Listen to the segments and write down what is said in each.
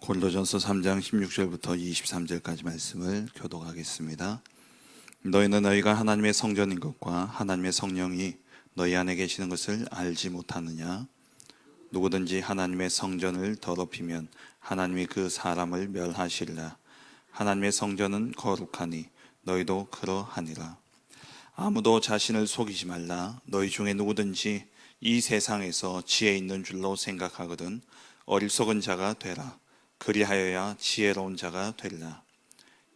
고린도전서 3장 16절부터 23절까지 말씀을 교독하겠습니다. 너희는 너희가 하나님의 성전인 것과 하나님의 성령이 너희 안에 계시는 것을 알지 못하느냐? 누구든지 하나님의 성전을 더럽히면 하나님이 그 사람을 멸하시리라. 하나님의 성전은 거룩하니 너희도 그러하니라. 아무도 자신을 속이지 말라. 너희 중에 누구든지 이 세상에서 지혜 있는 줄로 생각하거든 어리석은 자가 되라. 그리하여야 지혜로운 자가 되리라.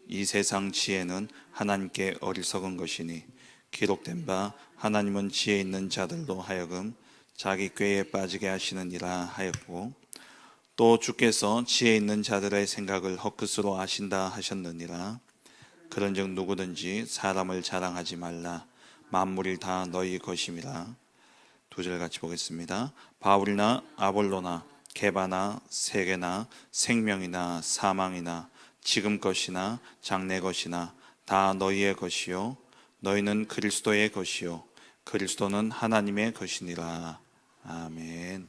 이 세상 지혜는 하나님께 어리석은 것이니 기록된 바 하나님은 지혜 있는 자들로 하여금 자기 꾀에 빠지게 하시느니라 하였고, 또 주께서 지혜 있는 자들의 생각을 헛것으로 아신다 하셨느니라. 그런즉 누구든지 사람을 자랑하지 말라. 만물이 다 너희 것임이라. 두 절 같이 보겠습니다. 바울이나 아볼로나 게바나 세계나 생명이나 사망이나 지금 것이나 장래 것이나 다 너희의 것이요 너희는 그리스도의 것이요 그리스도는 하나님의 것이니라. 아멘.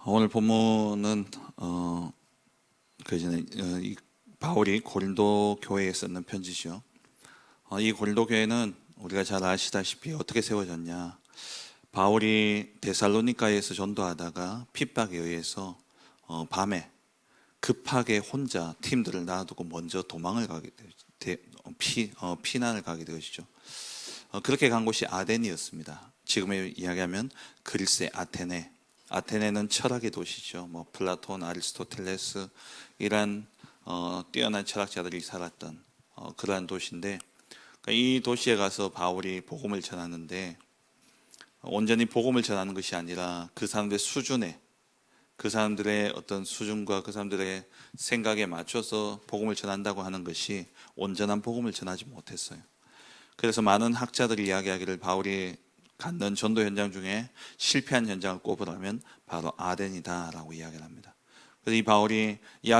오늘 본문은 바울이 고린도 교회에 썼는 편지죠. 이 고린도 교회는 우리가 잘 아시다시피 어떻게 세워졌냐? 바울이 데살로니가에서 전도하다가 핍박에 의해서 밤에 급하게 혼자 팀들을 놔두고 먼저 도망을 가게 피난을 가게 되었죠. 그렇게 간 곳이 아덴이었습니다. 지금의 이야기하면 그리스의 아테네. 아테네는 철학의 도시죠. 플라톤, 아리스토텔레스 이런 뛰어난 철학자들이 살았던 그러한 도시인데, 이 도시에 가서 바울이 복음을 전하는데 온전히 복음을 전하는 것이 아니라 그 사람들의 수준에, 그 사람들의 어떤 수준과 그 사람들의 생각에 맞춰서 복음을 전한다고 하는 것이 온전한 복음을 전하지 못했어요. 그래서 많은 학자들이 이야기하기를 바울이 갖는 전도 현장 중에 실패한 현장을 꼽으라면 바로 아덴이다라고 이야기를 합니다. 그래서 이 바울이 이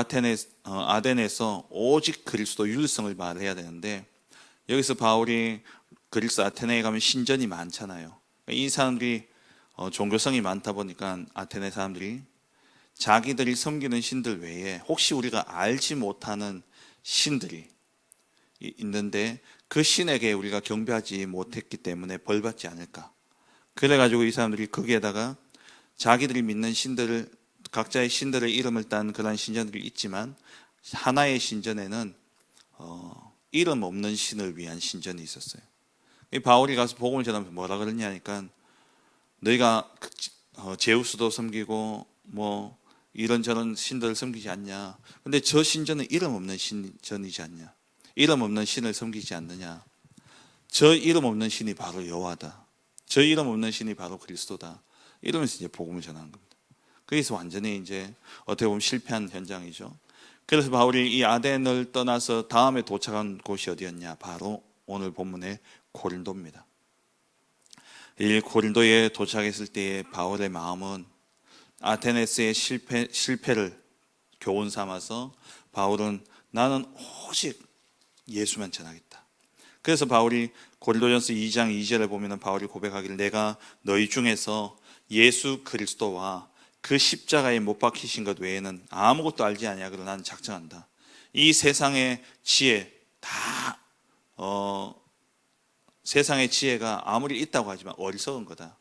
아덴에서 오직 그리스도 윤리성을 말해야 되는데, 여기서 바울이 그리스 아테네에 가면 신전이 많잖아요. 이 사람들이 종교성이 많다 보니까 아테네 사람들이 자기들이 섬기는 신들 외에 혹시 우리가 알지 못하는 신들이 있는데 그 신에게 우리가 경배하지 못했기 때문에 벌받지 않을까. 그래가지고 이 사람들이 거기에다가 자기들이 믿는 신들을, 각자의 신들의 이름을 딴 그런 신전들이 있지만 하나의 신전에는 이름 없는 신을 위한 신전이 있었어요. 바울이 가서 복음을 전하면서 뭐라 그러냐니까, 너희가 제우스도 섬기고 이런저런 신들을 섬기지 않냐. 근데 저 신전은 이름 없는 신전이지 않냐. 이름 없는 신을 섬기지 않느냐. 저 이름 없는 신이 바로 여호와다. 저 이름 없는 신이 바로 그리스도다. 이러면서 이제 복음을 전하는 겁니다. 그래서 완전히 이제 어떻게 보면 실패한 현장이죠. 그래서 바울이 이 아덴을 떠나서 다음에 도착한 곳이 어디였냐? 바로 오늘 본문의 고린도입니다. 이 고린도에 도착했을 때의 바울의 마음은 아테네스의 실패를 교훈 삼아서 바울은 나는 오직 예수만 전하겠다. 그래서 바울이 고린도전서 2장 2절에 보면 바울이 고백하기를, 내가 너희 중에서 예수 그리스도와 그 십자가에 못 박히신 것 외에는 아무것도 알지 아니하기로 나는 작정한다. 이 세상의 지혜 다 세상의 지혜가 아무리 있다고 하지만 어리석은 거다.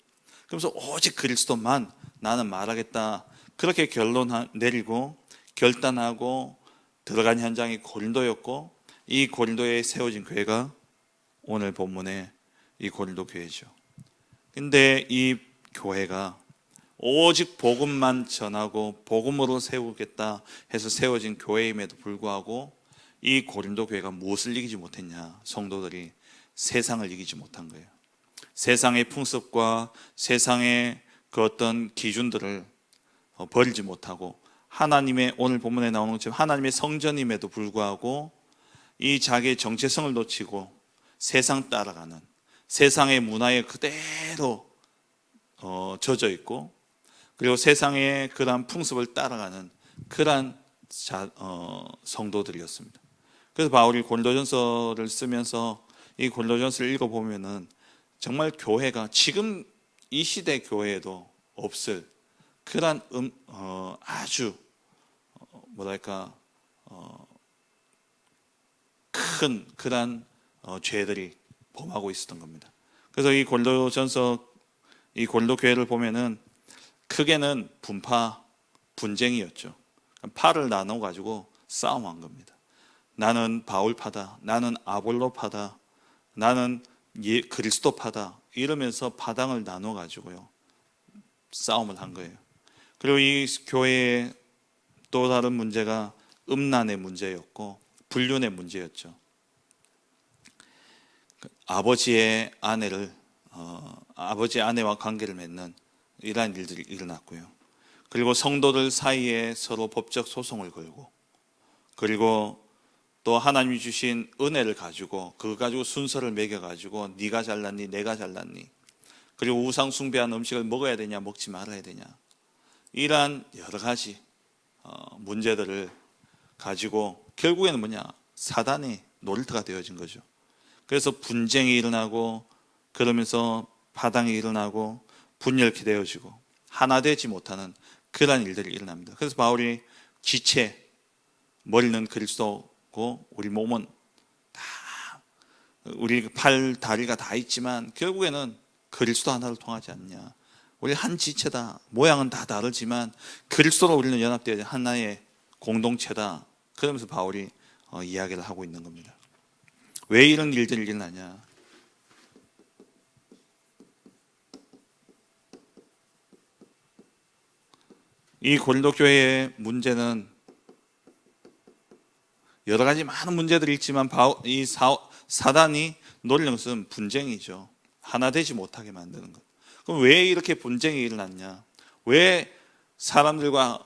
그러면서 오직 그리스도만 나는 말하겠다. 그렇게 결론 내리고 결단하고 들어간 현장이 고린도였고, 이 고린도에 세워진 교회가 오늘 본문의 이 고린도 교회죠. 근데 이 교회가 오직 복음만 전하고 복음으로 세우겠다 해서 세워진 교회임에도 불구하고 이 고린도 교회가 무엇을 이기지 못했냐? 성도들이 세상을 이기지 못한 거예요. 세상의 풍습과 세상의 그 어떤 기준들을 버리지 못하고, 하나님의, 오늘 본문에 나오는 것처럼 하나님의 성전임에도 불구하고 이 자기의 정체성을 놓치고 세상 따라가는, 세상의 문화에 그대로 젖어 있고, 그리고 세상의 그러한 풍습을 따라가는 그러한 성도들이었습니다. 그래서 바울이 고린도전서를 쓰면서 이 고린도전서를 읽어보면은 정말 교회가 지금 이 시대 교회에도 없을 그러한 아주 뭐랄까 큰 그러한 죄들이 범하고 있었던 겁니다. 그래서 이 고린도전서, 이 고린도 교회를 보면은 크게는 분쟁이었죠. 파를 나눠 가지고 싸움한 겁니다. 나는 바울파다, 나는 아볼로파다, 나는 그리스도파다, 이러면서 파당을 나눠 가지고요 싸움을 한 거예요. 그리고 이 교회의 또 다른 문제가 음란의 문제였고 불륜의 문제였죠. 아버지의 아내와 관계를 맺는 이러한 일들이 일어났고요. 그리고 성도들 사이에 서로 법적 소송을 걸고, 그리고 또 하나님이 주신 은혜를 가지고 그거 가지고 순서를 매겨 가지고 네가 잘났니 내가 잘났니, 그리고 우상 숭배한 음식을 먹어야 되냐 먹지 말아야 되냐, 이러한 여러 가지 문제들을 가지고 결국에는 사단의 놀이터가 되어진 거죠. 그래서 분쟁이 일어나고, 그러면서 파당이 일어나고 분열케 되어지고 하나 되지 못하는 그러한 일들이 일어납니다. 그래서 바울이 지체, 머리는 그리스도고 우리 몸은 다, 우리 팔 다리가 다 있지만 결국에는 그리스도 하나를 통하지 않냐, 우리 한 지체다, 모양은 다 다르지만 그리스도로 우리는 연합되어 하나의 공동체다, 그러면서 바울이 이야기를 하고 있는 겁니다. 왜 이런 일들이 일어나냐? 이 고린도 교회의 문제는 여러 가지 많은 문제들이 있지만 이 사단이 노리는 것은 분쟁이죠. 하나 되지 못하게 만드는 것. 그럼 왜 이렇게 분쟁이 일어났냐? 왜 사람들과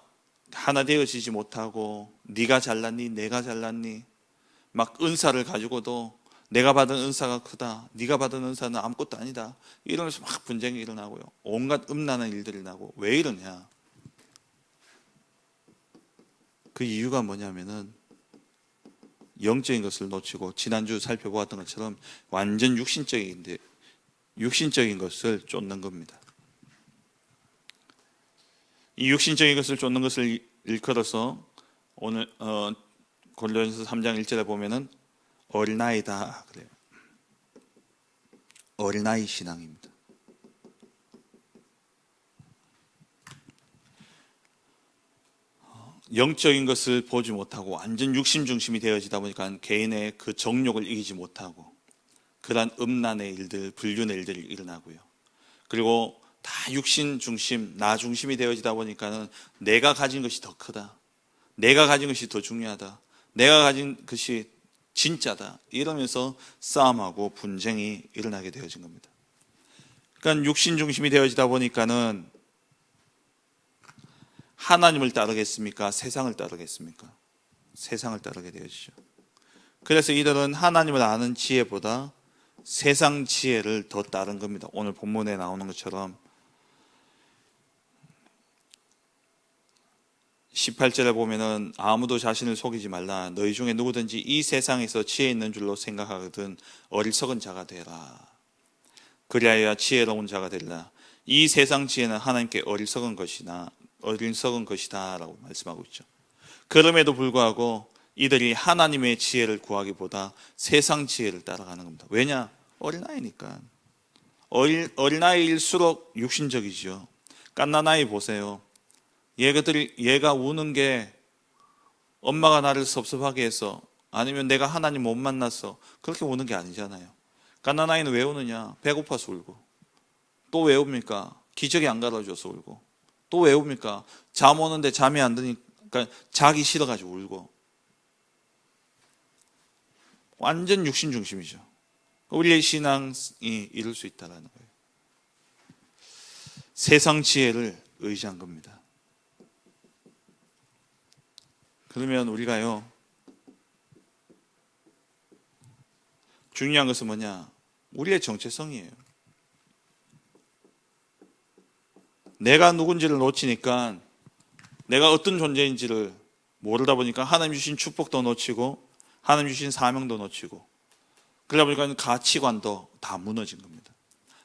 하나 되어지지 못하고 네가 잘났니 내가 잘났니, 막 은사를 가지고도 내가 받은 은사가 크다, 네가 받은 은사는 아무것도 아니다, 이러면서 막 분쟁이 일어나고요. 온갖 음란한 일들이 일어나고. 왜 이러냐? 그 이유가 뭐냐면은 영적인 것을 놓치고, 지난주 살펴보았던 것처럼 완전 육신적인 것을 쫓는 겁니다. 이 육신적인 것을 쫓는 것을 일컬어서 오늘 고린도전서 3장 1절에 보면은 어린아이다 그래요. 어린아이 신앙입니다. 영적인 것을 보지 못하고 완전 육신 중심이 되어지다 보니까 개인의 그 정욕을 이기지 못하고 그러한 음란의 일들, 불륜의 일들이 일어나고요. 그리고 다 육신 중심, 나 중심이 되어지다 보니까는 내가 가진 것이 더 크다, 내가 가진 것이 더 중요하다, 내가 가진 것이 진짜다, 이러면서 싸움하고 분쟁이 일어나게 되어진 겁니다. 그러니까 육신 중심이 되어지다 보니까는 하나님을 따르겠습니까? 세상을 따르겠습니까? 세상을 따르게 되어지죠. 그래서 이들은 하나님을 아는 지혜보다 세상 지혜를 더 따른 겁니다. 오늘 본문에 나오는 것처럼 18절에 보면은 아무도 자신을 속이지 말라. 너희 중에 누구든지 이 세상에서 지혜 있는 줄로 생각하거든 어리석은 자가 되라. 그리하여 지혜로운 자가 되리라. 이 세상 지혜는 하나님께 어리석은 것이다 라고 말씀하고 있죠. 그럼에도 불구하고 이들이 하나님의 지혜를 구하기보다 세상 지혜를 따라가는 겁니다. 왜냐? 어린아이니까. 어린아이일수록 육신적이죠. 갓난아이 보세요. 얘가 우는 게 엄마가 나를 섭섭하게 해서, 아니면 내가 하나님 못 만나서 그렇게 우는 게 아니잖아요. 갓난아이는 왜 우느냐? 배고파서 울고. 또 왜 웁니까? 기저귀 안 갈아줘서 울고. 또 왜 웁니까? 잠 오는데 잠이 안 드니까 자기 싫어가지고 울고. 완전 육신 중심이죠. 우리의 신앙이 이룰 수 있다는 거예요. 세상 지혜를 의지한 겁니다. 그러면 우리가요, 중요한 것은 뭐냐? 우리의 정체성이에요. 내가 누군지를 놓치니까 내가 어떤 존재인지를 모르다 보니까 하나님 주신 축복도 놓치고 하나님 주신 사명도 놓치고 그러다 보니까 가치관도 다 무너진 겁니다.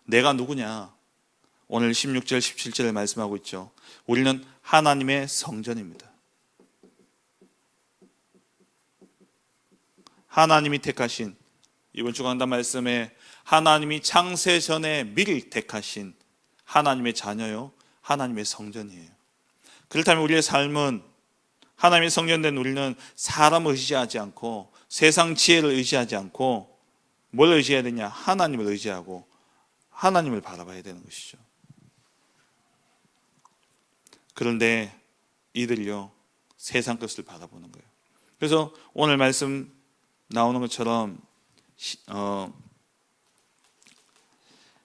내가 누구냐? 오늘 16절 17절에 말씀하고 있죠. 우리는 하나님의 성전입니다. 하나님이 택하신, 이번 주 강단 말씀에 하나님이 창세 전에 미리 택하신 하나님의 자녀요, 하나님의 성전이에요. 그렇다면 우리의 삶은, 하나님의 성전된 우리는 사람을 의지하지 않고 세상 지혜를 의지하지 않고 뭘 의지해야 되냐? 하나님을 의지하고 하나님을 바라봐야 되는 것이죠. 그런데 이들이요, 세상 것을 바라보는 거예요. 그래서 오늘 말씀 나오는 것처럼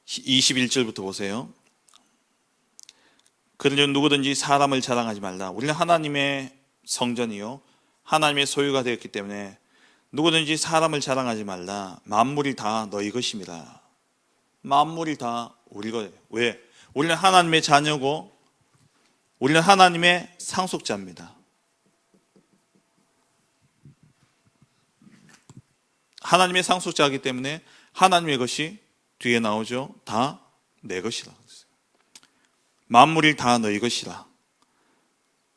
21절부터 보세요. 그러므로 누구든지 사람을 자랑하지 말라. 우리는 하나님의 성전이요, 하나님의 소유가 되었기 때문에 누구든지 사람을 자랑하지 말라. 만물이 다 너희 것입니다. 만물이 다 우리 거예요. 왜? 우리는 하나님의 자녀고 우리는 하나님의 상속자입니다. 하나님의 상속자이기 때문에 하나님의 것이 뒤에 나오죠. 다 내 것이라. 만물이 다 너희 것이라.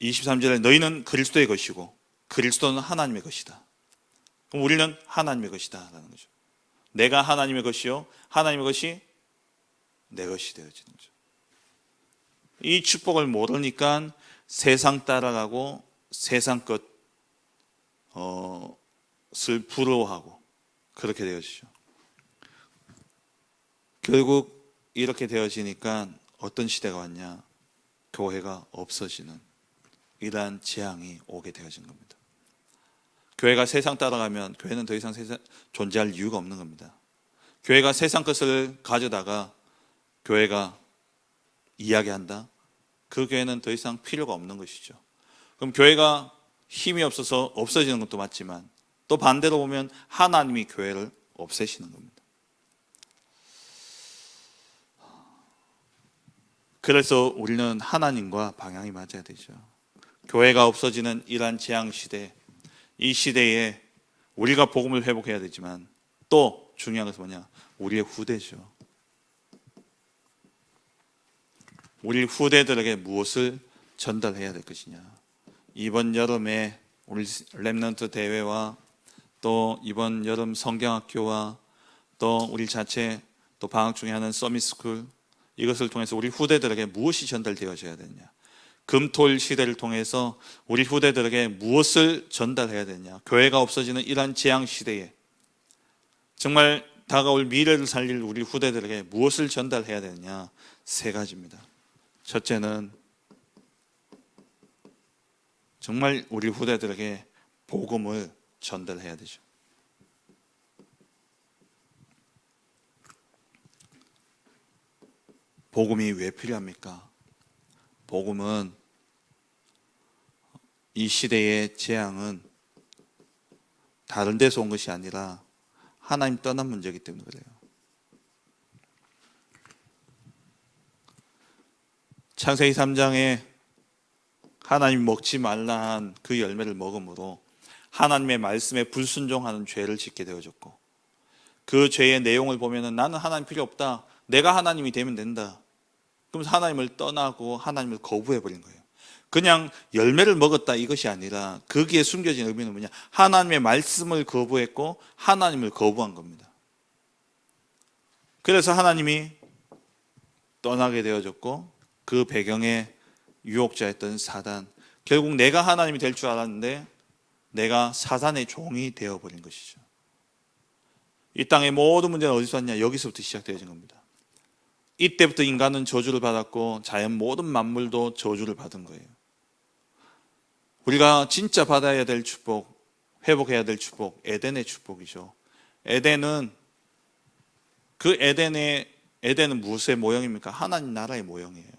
23절에 너희는 그리스도의 것이고 그리스도는 하나님의 것이다. 그럼 우리는 하나님의 것이다 라는 거죠. 내가 하나님의 것이요, 하나님의 것이 내 것이 되어지는 거죠. 이 축복을 모르니까 세상 따라가고 세상 것을 부러워하고 그렇게 되어지죠. 결국 이렇게 되어지니까 어떤 시대가 왔냐? 교회가 없어지는 이러한 재앙이 오게 되어진 겁니다. 교회가 세상 따라가면 교회는 더 이상 존재할 이유가 없는 겁니다. 교회가 세상 것을 가져다가 교회가 이야기한다? 그 교회는 더 이상 필요가 없는 것이죠. 그럼 교회가 힘이 없어서 없어지는 것도 맞지만 또 반대로 보면 하나님이 교회를 없애시는 겁니다. 그래서 우리는 하나님과 방향이 맞아야 되죠. 교회가 없어지는 이러한 재앙 시대, 이 시대에 우리가 복음을 회복해야 되지만 또 중요한 것은 뭐냐? 우리의 후대죠. 우리 후대들에게 무엇을 전달해야 될 것이냐? 이번 여름에 우리 렘넌트 대회와 또 이번 여름 성경학교와 또 우리 자체 또 방학 중에 하는 서밋스쿨, 이것을 통해서 우리 후대들에게 무엇이 전달되어져야 되느냐? 금토일 시대를 통해서 우리 후대들에게 무엇을 전달해야 되느냐? 교회가 없어지는 이러한 재앙 시대에 정말 다가올 미래를 살릴 우리 후대들에게 무엇을 전달해야 되느냐? 세 가지입니다. 첫째는 정말 우리 후대들에게 복음을 전달해야 되죠. 복음이 왜 필요합니까? 복음은 이 시대의 재앙은 다른 데서 온 것이 아니라 하나님 떠난 문제이기 때문에 그래요. 창세기 3장에 하나님 먹지 말라 한 그 열매를 먹음으로 하나님의 말씀에 불순종하는 죄를 짓게 되어졌고, 그 죄의 내용을 보면 나는 하나님 필요 없다, 내가 하나님이 되면 된다. 그럼 하나님을 떠나고 하나님을 거부해버린 거예요. 그냥 열매를 먹었다 이것이 아니라 거기에 숨겨진 의미는 뭐냐? 하나님의 말씀을 거부했고 하나님을 거부한 겁니다. 그래서 하나님이 떠나게 되어졌고, 그 배경에 유혹자였던 사단, 결국 내가 하나님이 될 줄 알았는데 내가 사단의 종이 되어버린 것이죠. 이 땅의 모든 문제는 어디서 왔냐? 여기서부터 시작되어진 겁니다. 이때부터 인간은 저주를 받았고 자연 모든 만물도 저주를 받은 거예요. 우리가 진짜 받아야 될 축복, 회복해야 될 축복, 에덴의 축복이죠. 에덴은 에덴은 무엇의 모형입니까? 하나님 나라의 모형이에요.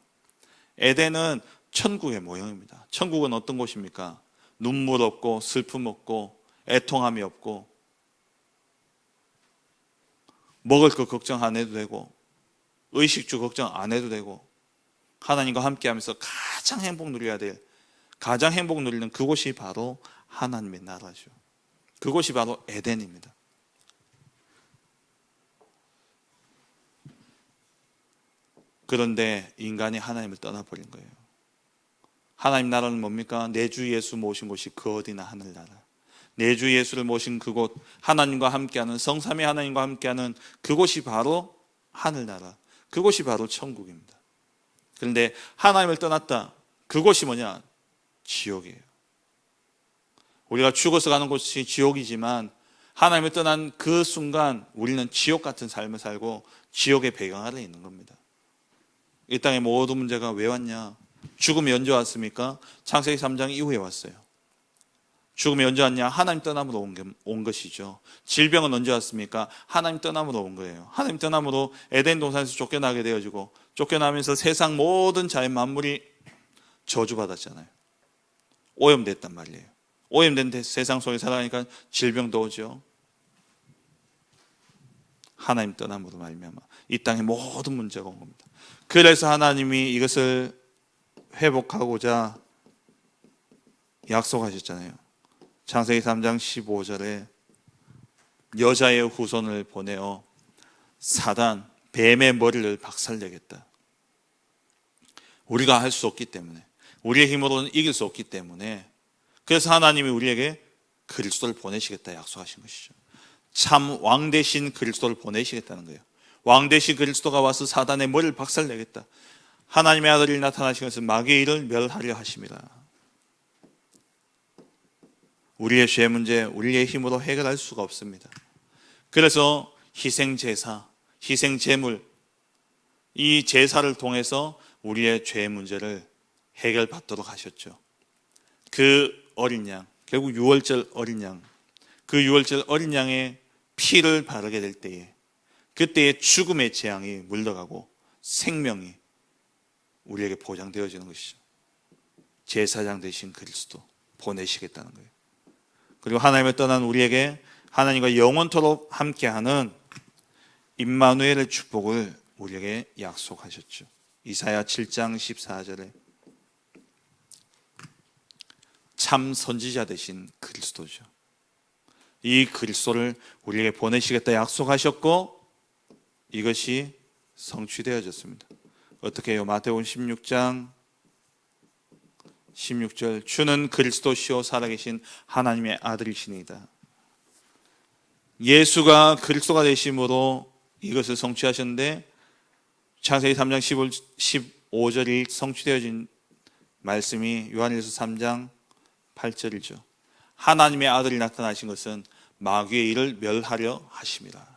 에덴은 천국의 모형입니다. 천국은 어떤 곳입니까? 눈물 없고 슬픔 없고 애통함이 없고 먹을 거 걱정 안 해도 되고 의식주 걱정 안 해도 되고 하나님과 함께하면서 가장 행복 누려야 될, 가장 행복 누리는 그곳이 바로 하나님의 나라죠. 그곳이 바로 에덴입니다. 그런데 인간이 하나님을 떠나버린 거예요. 하나님 나라는 뭡니까? 내 주 예수 모신 곳이 그 어디나 하늘나라. 내 주 예수를 모신 그곳, 하나님과 함께하는, 성삼위 하나님과 함께하는 그곳이 바로 하늘나라, 그곳이 바로 천국입니다. 그런데 하나님을 떠났다, 그곳이 뭐냐? 지옥이에요. 우리가 죽어서 가는 곳이 지옥이지만 하나님을 떠난 그 순간 우리는 지옥 같은 삶을 살고 지옥의 배경 아래에 있는 겁니다. 이 땅의 모든 문제가 왜 왔냐? 죽음이 언제 왔습니까? 창세기 3장 이후에 왔어요. 죽음이 언제 왔냐? 하나님 떠남으로 온 것이죠. 질병은 언제 왔습니까? 하나님 떠남으로 온 거예요. 하나님 떠남으로 에덴 동산에서 쫓겨나게 되어지고, 쫓겨나면서 세상 모든 자연 만물이 저주받았잖아요. 오염됐단 말이에요. 오염된 세상 속에 살아가니까 질병도 오죠. 하나님 떠남으로 말미암아 이 땅의 모든 문제가 온 겁니다. 그래서 하나님이 이것을 회복하고자 약속하셨잖아요. 창세기 3장 15절에 여자의 후손을 보내어 사단, 뱀의 머리를 박살내겠다. 우리가 할 수 없기 때문에, 우리의 힘으로는 이길 수 없기 때문에, 그래서 하나님이 우리에게 그리스도를 보내시겠다 약속하신 것이죠. 참 왕 대신 그리스도를 보내시겠다는 거예요. 왕 대신 그리스도가 와서 사단의 머리를 박살내겠다. 하나님의 아들이 나타나신 것은 마귀의 일을 멸하려 하심이라. 우리의 죄 문제, 우리의 힘으로 해결할 수가 없습니다. 그래서 희생제사, 희생제물, 이 제사를 통해서 우리의 죄 문제를 해결받도록 하셨죠. 그 어린 양, 결국 유월절 어린 양, 그 유월절 어린 양의 피를 바르게 될 때에, 그때의 죽음의 재앙이 물러가고 생명이 우리에게 보장되어지는 것이죠. 제사장 되신 그리스도 보내시겠다는 거예요. 그리고 하나님을 떠난 우리에게 하나님과 영원토록 함께하는 임마누엘의 축복을 우리에게 약속하셨죠. 이사야 7장 14절에 참 선지자 되신 그리스도죠. 이 그리스도를 우리에게 보내시겠다 약속하셨고 이것이 성취되어졌습니다. 어떻게 해요? 마태복음 16장 16절 주는 그리스도시요 살아계신 하나님의 아들이시니이다. 예수가 그리스도가 되심으로 이것을 성취하셨는데 창세기 3장 15절이 성취되어진 말씀이 요한일서 3장 8절이죠. 하나님의 아들이 나타나신 것은 마귀의 일을 멸하려 하심이라.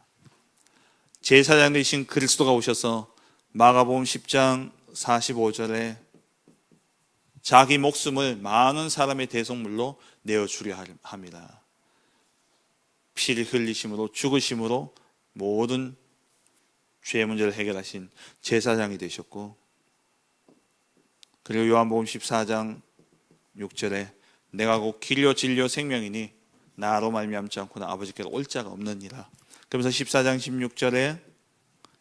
제사장 되신 그리스도가 오셔서 마가복음 10장 45절에 자기 목숨을 많은 사람의 대속물로 내어주려 합니다. 피를 흘리심으로 죽으심으로 모든 죄의 문제를 해결하신 제사장이 되셨고, 그리고 요한복음 14장 6절에 내가 곧 길이요 진리요 생명이니 나로 말미암지 않고는 아버지께로 올 자가 없느니라. 그러면서 14장 16절에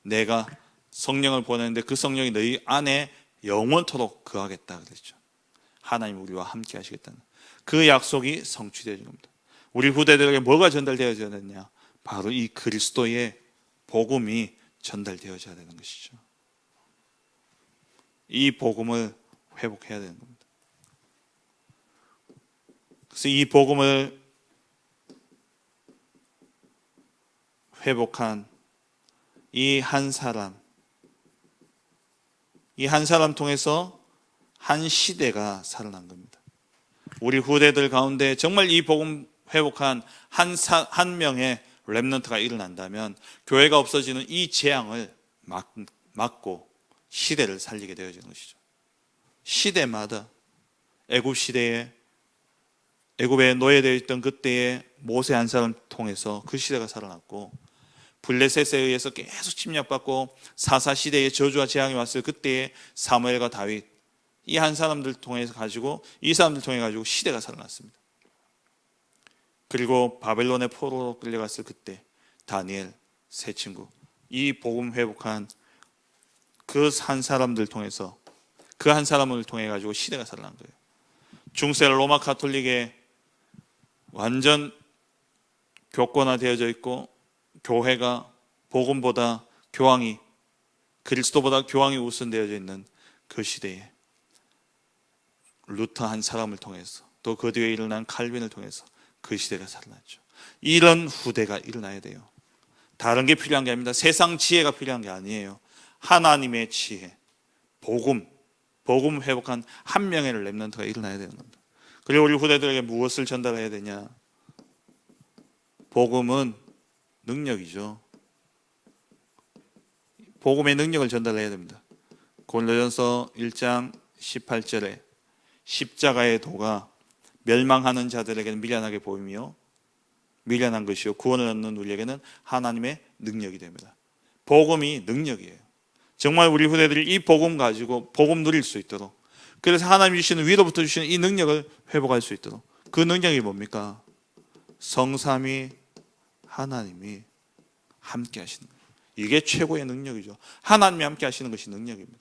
내가 성령을 보내는데 그 성령이 너희 안에 영원토록 거하겠다 그랬죠. 하나님 우리와 함께 하시겠다는 그 약속이 성취되는 겁니다. 우리 후대들에게 뭐가 전달되어져야 되느냐? 바로 이 그리스도의 복음이 전달되어져야 되는 것이죠. 이 복음을 회복해야 되는 겁니다. 그래서 이 복음을 회복한 이 한 사람 통해서 한 시대가 살아난 겁니다. 우리 후대들 가운데 정말 이 복음 회복한 한 명의 렘넌트가 일어난다면 교회가 없어지는 이 재앙을 막고 시대를 살리게 되어지는 것이죠. 시대마다 애굽에 노예되어 있던 그때의 모세 한 사람 통해서 그 시대가 살아났고, 블레셋에 의해서 계속 침략받고 사사시대의 저주와 재앙이 왔을 그때의 사무엘과 다윗, 이 한 사람들 통해서 가지고 이 사람들 통해 가지고 시대가 살아났습니다. 그리고 바벨론의 포로로 끌려갔을 그때 다니엘, 세 친구, 이 복음 회복한 그 한 사람들 통해서 그 한 사람을 통해 가지고 시대가 살아난 거예요. 중세 로마 가톨릭에 완전 교권화되어져 있고 교회가 복음보다 교황이, 그리스도보다 교황이 우선되어져 있는 그 시대에 루터 한 사람을 통해서, 또 그 뒤에 일어난 칼빈을 통해서 그 시대가 살아났죠. 이런 후대가 일어나야 돼요. 다른 게 필요한 게 아닙니다. 세상 지혜가 필요한 게 아니에요. 하나님의 지혜, 복음 회복한 한 명의 렘넌트가 일어나야 되는 겁니다. 그리고 우리 후대들에게 무엇을 전달해야 되냐? 복음은 능력이죠. 복음의 능력을 전달해야 됩니다. 고린도전서 1장 18절에 십자가의 도가 멸망하는 자들에게는 미련하게 보이며 미련한 것이요 구원을 얻는 우리에게는 하나님의 능력이 됩니다. 복음이 능력이에요. 정말 우리 후대들이 이 복음 가지고 복음 누릴 수 있도록, 그래서 하나님이 주시는, 위로부터 주시는 이 능력을 회복할 수 있도록, 그 능력이 뭡니까? 성삼위 하나님이 함께 하시는 거예요. 이게 최고의 능력이죠. 하나님이 함께 하시는 것이 능력입니다.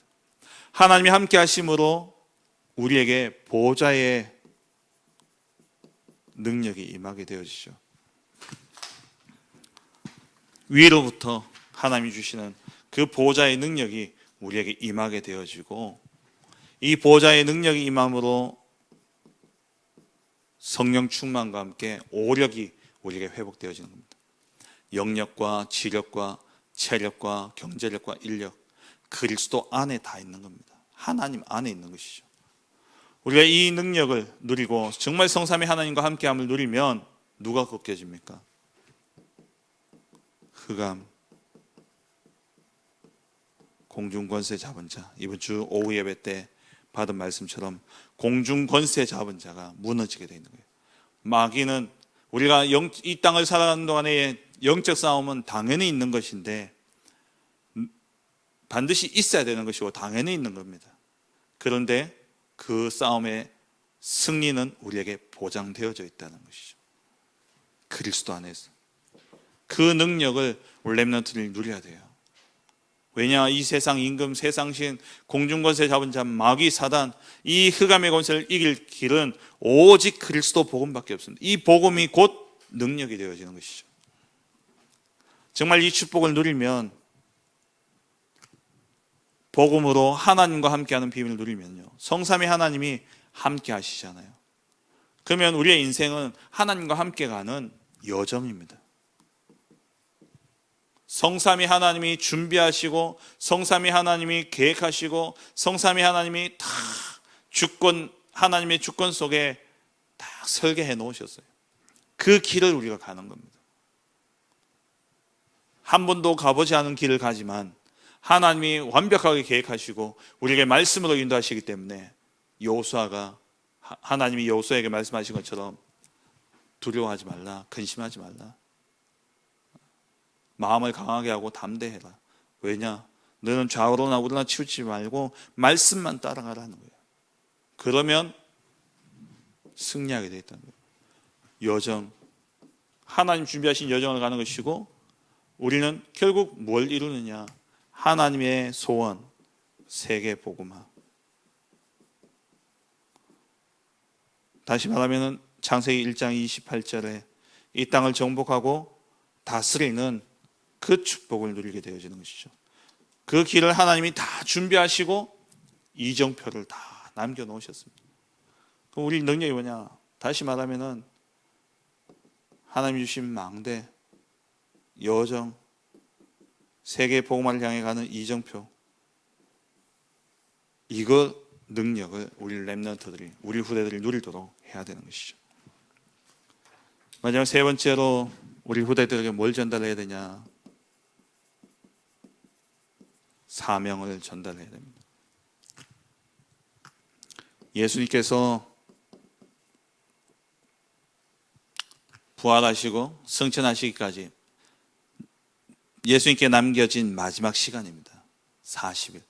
하나님이 함께 하심으로 우리에게 보호자의 능력이 임하게 되어지죠. 위로부터 하나님이 주시는 그 보호자의 능력이 우리에게 임하게 되어지고, 이 보호자의 능력이 임함으로 성령 충만과 함께 오력이 우리에게 회복되어지는 겁니다. 영력과 지력과 체력과 경제력과 인력, 그리스도 안에 다 있는 겁니다. 하나님 안에 있는 것이죠. 우리가 이 능력을 누리고 정말 성삼위 하나님과 함께함을 누리면 누가 걷게집니까? 흑암, 공중권세 잡은 자, 이번 주 오후 예배 때 받은 말씀처럼 공중권세 잡은 자가 무너지게 되어 있는 거예요. 마귀는 우리가 이 땅을 살아가는 동안에 영적 싸움은 당연히 있는 것인데, 반드시 있어야 되는 것이고 당연히 있는 겁니다. 그런데 그 싸움의 승리는 우리에게 보장되어져 있다는 것이죠. 그리스도 안에서. 그 능력을 우리 렘넌트들이 누려야 돼요. 왜냐, 이 세상 임금, 세상신, 공중권세 잡은 자, 마귀, 사단, 이 흑암의 권세를 이길 길은 오직 그리스도 복음밖에 없습니다. 이 복음이 곧 능력이 되어지는 것이죠. 정말 이 축복을 누리면, 복음으로 하나님과 함께하는 비밀을 누리면요, 성삼위 하나님이 함께 하시잖아요. 그러면 우리의 인생은 하나님과 함께 가는 여정입니다. 성삼위 하나님이 준비하시고, 성삼위 하나님이 계획하시고, 성삼위 하나님이 다 하나님의 주권 속에 다 설계해 놓으셨어요. 그 길을 우리가 가는 겁니다. 한 번도 가보지 않은 길을 가지만 하나님이 완벽하게 계획하시고 우리에게 말씀으로 인도하시기 때문에, 하나님이 여호수아에게 말씀하신 것처럼 두려워하지 말라, 근심하지 말라, 마음을 강하게 하고 담대해라. 왜냐? 너는 좌우로나 우로나 치우치지 말고 말씀만 따라가라는 거예요. 그러면 승리하게 되어 있다는 거예요. 여정, 하나님 준비하신 여정을 가는 것이고, 우리는 결국 뭘 이루느냐? 하나님의 소원, 세계 복음화. 다시 말하면 창세기 1장 28절에 이 땅을 정복하고 다스리는 그 축복을 누리게 되어지는 것이죠. 그 길을 하나님이 다 준비하시고 이정표를 다 남겨놓으셨습니다. 그럼 우리 능력이 뭐냐? 다시 말하면 하나님이 주신 망대, 여정, 세계 복음화를 향해 가는 이정표, 이거 능력을 우리 렘넌트들이, 우리 후대들이 누리도록 해야 되는 것이죠. 마지막 세 번째로 우리 후대들에게 뭘 전달해야 되냐? 사명을 전달해야 됩니다. 예수님께서 부활하시고 승천하시기까지 예수님께 남겨진 마지막 시간입니다. 40일.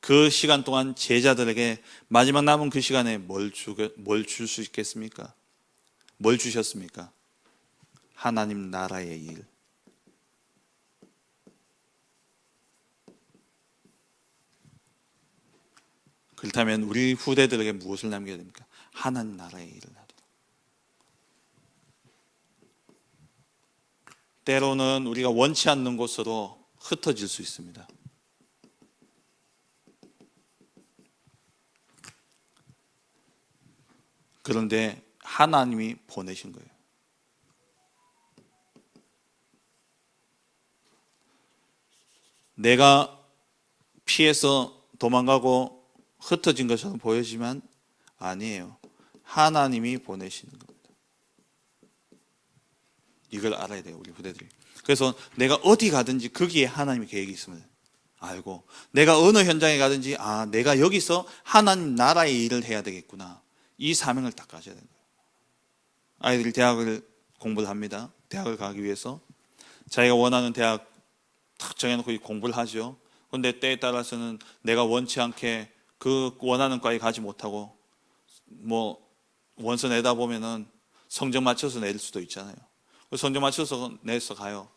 그 시간 동안 제자들에게 마지막 남은 그 시간에 뭘 줄 수 있겠습니까? 뭘 주셨습니까? 하나님 나라의 일. 그렇다면 우리 후대들에게 무엇을 남겨야 됩니까? 하나님 나라의 일을 하도록. 때로는 우리가 원치 않는 곳으로 흩어질 수 있습니다. 그런데 하나님이 보내신 거예요. 내가 피해서 도망가고 흩어진 것처럼 보여지만 아니에요. 하나님이 보내시는 겁니다. 이걸 알아야 돼요, 우리 후대들이. 그래서 내가 어디 가든지 거기에 하나님의 계획이 있음을 알고, 내가 어느 현장에 가든지 내가 여기서 하나님 나라의 일을 해야 되겠구나, 이 사명을 딱 가져야 되는 거예요. 아이들이 대학을 공부를 합니다. 대학을 가기 위해서 자기가 원하는 대학 탁 정해놓고 공부를 하죠. 그런데 때에 따라서는 내가 원치 않게 그 원하는 과에 가지 못하고 원서 내다 보면은 성적 맞춰서 낼 수도 있잖아요. 성적 맞춰서 내서 가요.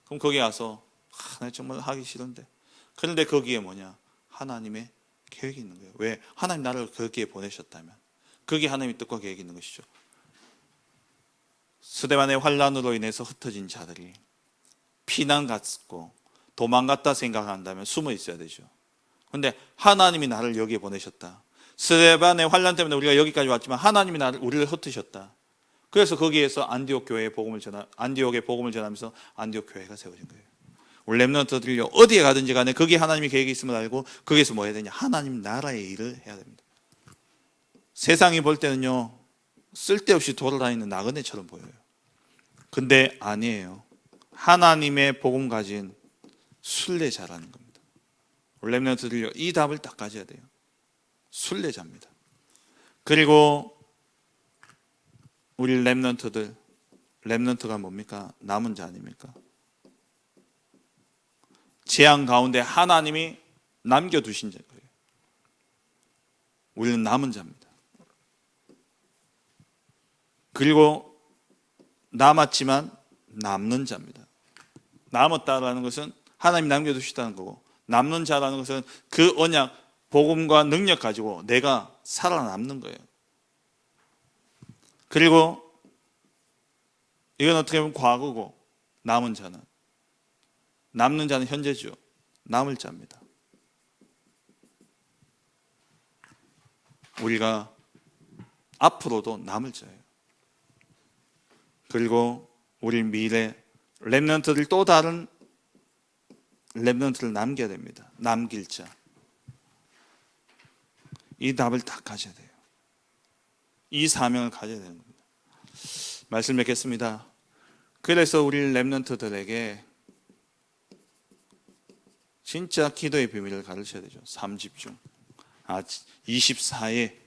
그럼 거기 가서 나 정말 하기 싫은데, 그런데 거기에 하나님의 계획이 있는 거예요. 왜? 하나님 나를 거기에 보내셨다면 거기에 하나님의 뜻과 계획이 있는 것이죠. 스데반의 환란으로 인해서 흩어진 자들이 피난 갔고 도망갔다 생각한다면 숨어 있어야 되죠. 그런데 하나님이 나를 여기에 보내셨다. 스데반의 환란 때문에 우리가 여기까지 왔지만 하나님이 우리를 흩으셨다. 그래서 거기에서 안디옥의 복음을 전하면서 안디옥 교회가 세워진 거예요. 우리 렘넌트들요, 어디에 가든지 간에 거기에 하나님의 계획이 있음을 알고 거기에서 뭐 해야 되냐? 하나님 나라의 일을 해야 됩니다. 세상이 볼 때는요, 쓸데없이 돌아다니는 나그네처럼 보여요. 근데 아니에요. 하나님의 복음 가진 순례자라는 겁니다. 우리 렘넌트들요, 이 답을 딱 가져야 돼요. 순례자입니다. 그리고 우리 렘넌트가 뭡니까? 남은 자 아닙니까? 재앙 가운데 하나님이 남겨두신 자예요. 우리는 남은 자입니다. 그리고 남았지만 남는 자입니다. 남았다라는 것은 하나님 남겨두시다는 거고, 남는 자라는 것은 그 언약, 복음과 능력 가지고 내가 살아남는 거예요. 그리고 이건 어떻게 보면 과거고, 남는 자는 현재죠. 남을 자입니다. 우리가 앞으로도 남을 자예요. 그리고 우리 미래 렘넌트들, 또 다른 렘넌트를 남겨야 됩니다. 남길 자. 이 답을 딱 가져야 돼요. 이 사명을 가져야 되는 겁니다. 말씀 맺겠습니다. 그래서 우리 렘넌트들에게 진짜 기도의 비밀을 가르쳐야 되죠. 3집중. 24의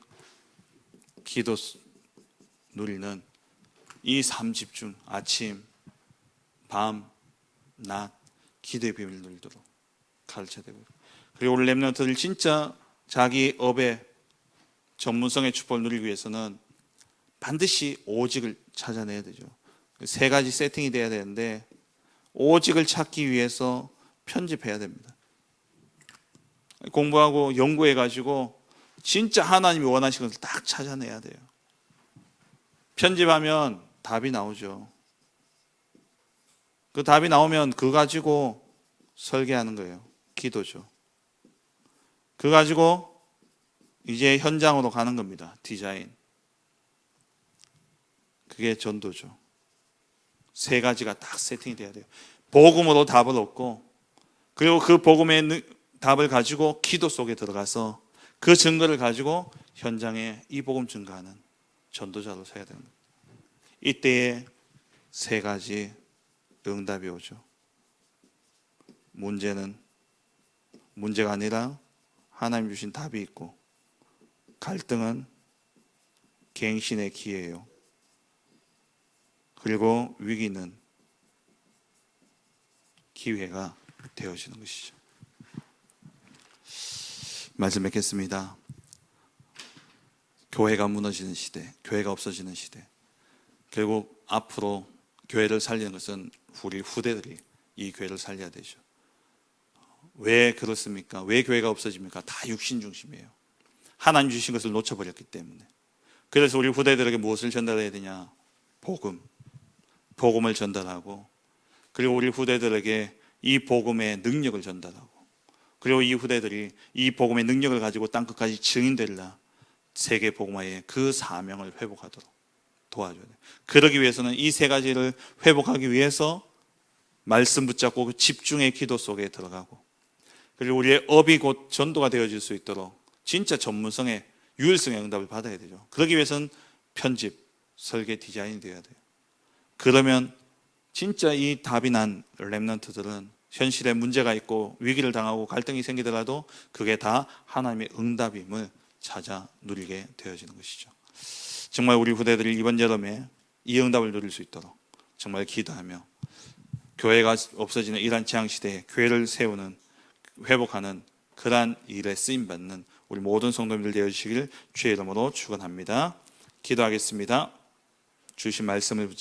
기도 누리는 이 3집중, 아침, 밤, 낮, 기도의 비밀을 누리도록 가르쳐야 되고요. 그리고 우리 렘넌트들 진짜 자기 업의 전문성의 축복을 누리기 위해서는 반드시 오직을 찾아내야 되죠. 3가지 세팅이 돼야 되는데, 오직을 찾기 위해서 편집해야 됩니다. 공부하고 연구해가지고 진짜 하나님이 원하시는 것을 딱 찾아내야 돼요. 편집하면 답이 나오죠. 그 답이 나오면 그거 가지고 설계하는 거예요. 기도죠. 그거 가지고 이제 현장으로 가는 겁니다. 디자인. 그게 전도죠. 3가지가 딱 세팅이 돼야 돼요. 복음으로 답을 얻고, 그리고 그 복음의 답을 가지고 기도 속에 들어가서 그 증거를 가지고 현장에 이 복음 증거하는 전도자로 서야 됩니다. 이때에 3가지 응답이 오죠. 문제가 아니라 하나님 주신 답이 있고, 갈등은 갱신의 기회예요. 그리고 위기는 기회가 되어지는 것이죠. 말씀 맺겠습니다. 교회가 무너지는 시대, 교회가 없어지는 시대, 결국 앞으로 교회를 살리는 것은 우리 후대들이 이 교회를 살려야 되죠. 왜 그렇습니까? 왜 교회가 없어집니까? 다 육신 중심이에요. 하나님 주신 것을 놓쳐버렸기 때문에. 그래서 우리 후대들에게 무엇을 전달해야 되냐? 복음을 전달하고, 그리고 우리 후대들에게 이 복음의 능력을 전달하고, 그리고 이 후대들이 이 복음의 능력을 가지고 땅끝까지 증인되리라 세계 복음화의 그 사명을 회복하도록 도와줘야 돼요. 그러기 위해서는 이 세 가지를 회복하기 위해서 말씀 붙잡고 집중의 기도 속에 들어가고, 그리고 우리의 업이 곧 전도가 되어질 수 있도록 진짜 전문성의 유일성의 응답을 받아야 되죠. 그러기 위해서는 편집, 설계, 디자인이 되어야 돼요. 그러면 진짜 이 답이 난 렘넌트들은 현실에 문제가 있고 위기를 당하고 갈등이 생기더라도 그게 다 하나님의 응답임을 찾아 누리게 되어지는 것이죠. 정말 우리 후대들이 이번 여름에 이 응답을 누릴 수 있도록 정말 기도하며, 교회가 없어지는 이러한 재앙시대에 교회를 세우는, 회복하는 그러한 일에 쓰임받는 우리 모든 성도님들 되어주시길 주의 이름으로 축원합니다. 기도하겠습니다. 주신 말씀을